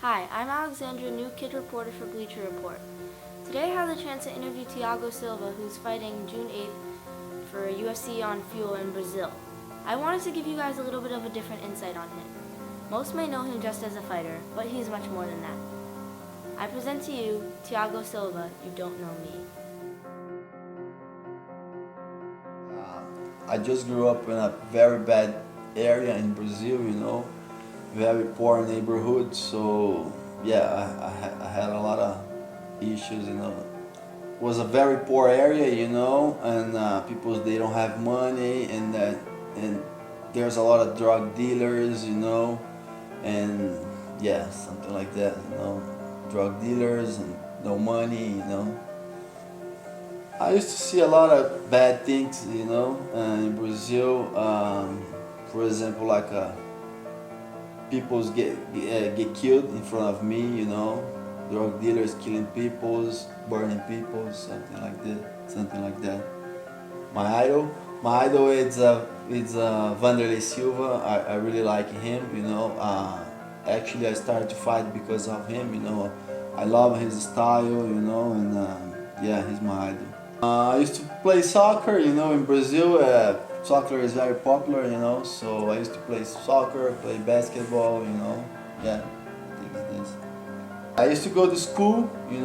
Hi, I'm Alexandra, new kid reporter for Bleacher Report. Today I have the chance to interview Thiago Silva, who's fighting June 8th for UFC on Fuel in Brazil. I wanted to give you guys a little bit of a different insight on him. Most may know him just as a fighter, but he's much more than that. I present to you Thiago Silva, You Don't Know Me. I just grew up in a very bad area in Brazil, very poor neighborhood. So yeah, I had a lot of issues, It was a very poor area, and people they don't have money, and there's a lot of drug dealers, and yeah, something like that, drug dealers and no money. I used to see a lot of bad things, in Brazil. For example, like people get killed in front of me, drug dealers killing people, burning people, something like that. My idol is Vanderlei Silva. I really like him, Actually, I started to fight because of him, I love his style, and yeah, he's my idol. I used to play soccer, in Brazil. Soccer is very popular, so I used to play soccer, play basketball, Yeah, I think it's this. I used to go to school, in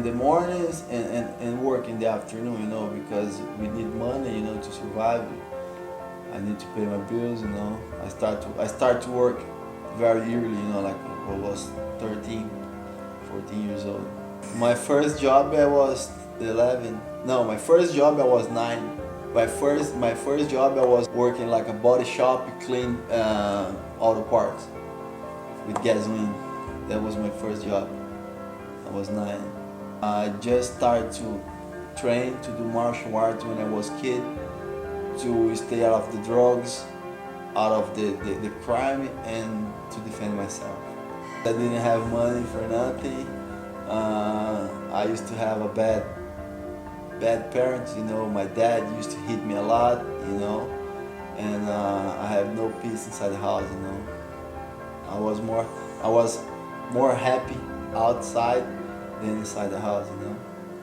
the mornings and work in the afternoon, because we need money, to survive. I need to pay my bills, I start to work very early, like I was 13, 14 years old. My first job I was 11. No, my first job I was 9. My first job I was working like a body shop, clean auto parts with gasoline. That was my first job. I was 9. I just started to train to do martial arts when I was kid, to stay out of the drugs, out of the crime, and to defend myself. I didn't have money for nothing. I used to have a bad parents, My dad used to hit me a lot, and I have no peace inside the house, I was more happy outside than inside the house,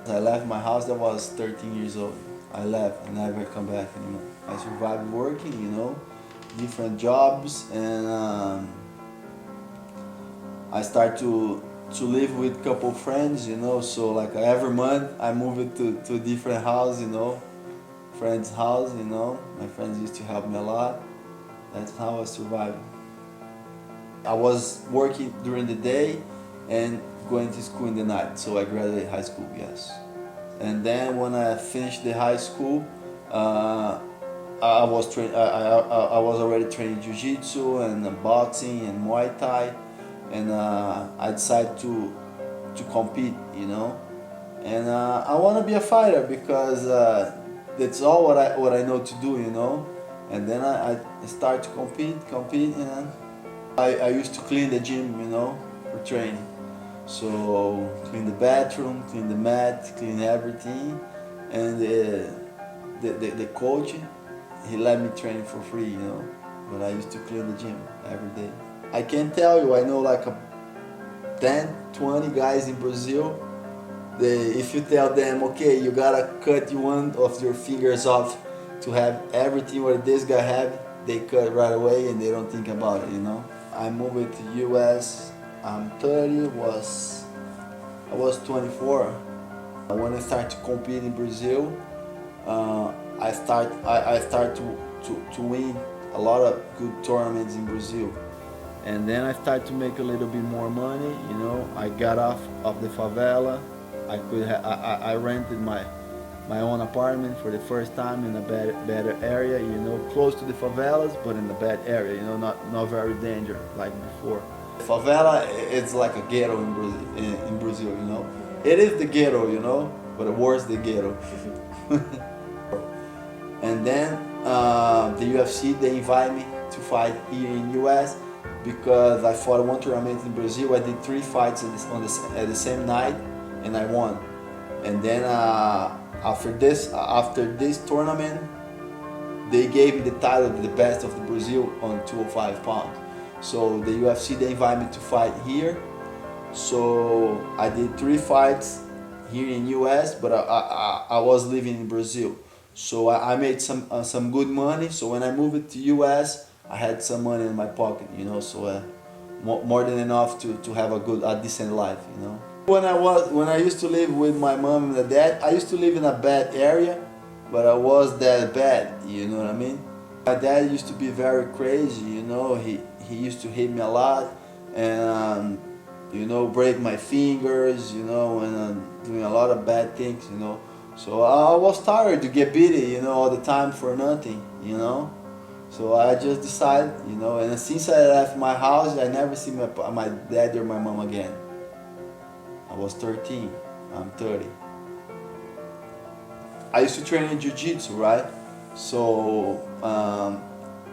I left my house. I was 13 years old. I left and never come back anymore. I survived working, different jobs, and I start to live with a couple friends, so like every month I moved to a different house, friend's house, My friends used to help me a lot. That's how I survived. I was working during the day and going to school in the night, so I graduated high school, yes. And then when I finished the high school, I was already training jiu-jitsu and boxing and Muay Thai, and I decided to compete, And I want to be a fighter because that's all what I know to do, And then I start to compete, I used to clean the gym, for training. So clean the bathroom, clean the mat, clean everything, and the coach, he let me train for free, But I used to clean the gym every day. I can tell you, I know like 10, 20 guys in Brazil. If you tell them, okay, you gotta cut one of your fingers off to have everything what this guy have, they cut right away and they don't think about it, I moved to US. I'm 30. I was 24. When I started to compete in Brazil, I start to win a lot of good tournaments in Brazil. And then I started to make a little bit more money, I got off of the favela. I rented my own apartment for the first time in a better area, close to the favelas, but in a bad area, not very dangerous like before. Favela, it's like a ghetto in Brazil, It is the ghetto, but worse the ghetto. And then the UFC, they invite me to fight here in US because I fought one tournament in Brazil. I did 3 fights at the same night, and I won. And then after this tournament, they gave me the title of the best of the Brazil on 205 pounds. So the UFC, they invited me to fight here. So I did 3 fights here in US, but I was living in Brazil. So I made some good money. So when I moved to US, I had some money in my pocket, you know. So more than enough to have a decent life, you know. When I used to live with my mom and dad, I used to live in a bad area, but I was that bad, you know what I mean? My dad used to be very crazy, you know. He used to hit me a lot, and you know, break my fingers, you know, and doing a lot of bad things, you know. So I was tired to get beaten, you know, all the time for nothing, you know. So I just decided, you know, and since I left my house, I never see my dad or my mom again. I was 13, I'm 30. I used to train in jiu-jitsu, right? So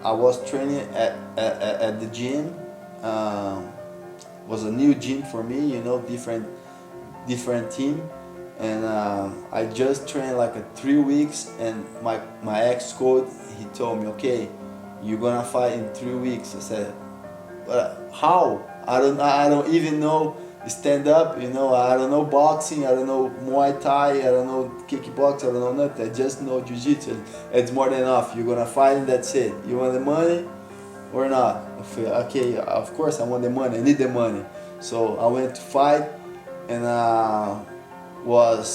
I was training at the gym. Was a new gym for me, you know, different team, and I just trained like 3 weeks, and my ex-coach, he told me, okay, you're gonna fight in 3 weeks. I said, but how? I don't even know stand up, you know. I don't know boxing, I don't know Muay Thai, I don't know kickboxing, I don't know nothing. I just know jiu-jitsu. It's more than enough. You're gonna fight and that's it. You want the money or not? Okay, of course I want the money. I need the money. So I went to fight, and was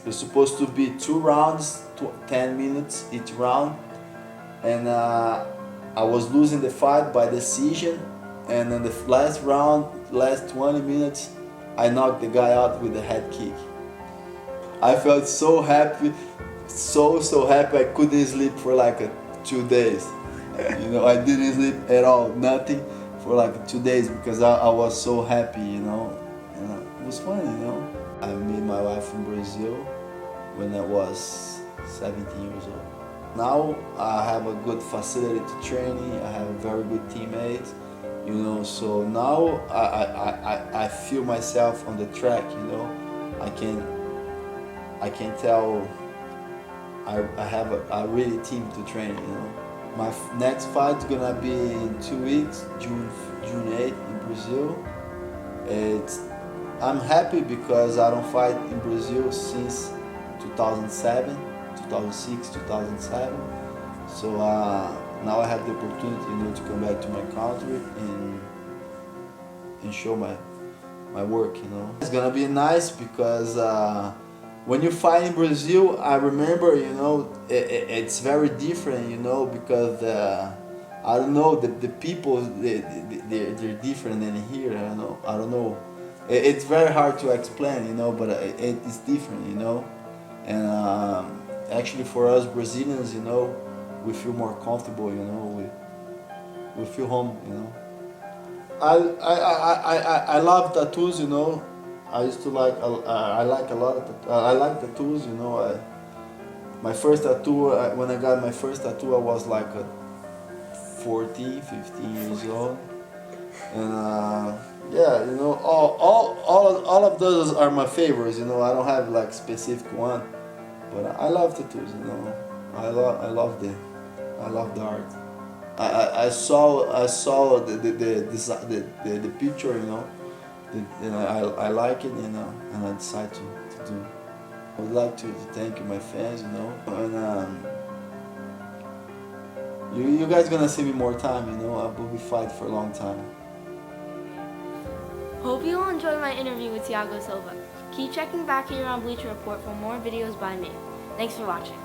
supposed to be 2 rounds, 10 minutes each round, and I was losing the fight by decision. And in the last round, last 20 minutes, I knocked the guy out with a head kick. I felt so happy, so happy. I couldn't sleep for like 2 days. You know, I didn't sleep at all, nothing for like 2 days, because I was so happy, you know. And it was fun, you know. I met my wife in Brazil when I was 17 years old. Now I have a good facility to training. I have very good teammates, you know. So now I feel myself on the track, you know. I can tell I have a really team to train, you know. My next fight's gonna be in 2 weeks, June 8th in Brazil. I'm happy because I don't fight in Brazil since 2007, 2006, 2007. So now I have the opportunity, you know, to come back to my country and show my work, you know. It's gonna be nice because when you fight in Brazil, I remember, you know, it's very different, you know, because I don't know, the people, they're different than here. I don't know. It's very hard to explain, you know, but it's different, you know. And actually, for us Brazilians, you know, we feel more comfortable, you know. We feel home, you know. I love tattoos, you know. I used to like, I like a lot of I like tattoos, you know. My first tattoo, when I got my first tattoo, I was like 14, 15 years old. And yeah, you know, all of those are my favorites, you know. I don't have like specific one, but I love tattoos, you know. I love the art. I saw the picture, you know. And I like it, you know, and I decided to do. I would like to thank you, my fans, you know, and you guys gonna see me more time, you know. I will be fighting for a long time. Hope you all enjoyed my interview with Thiago Silva. Keep checking back here on Bleacher Report for more videos by me. Thanks for watching.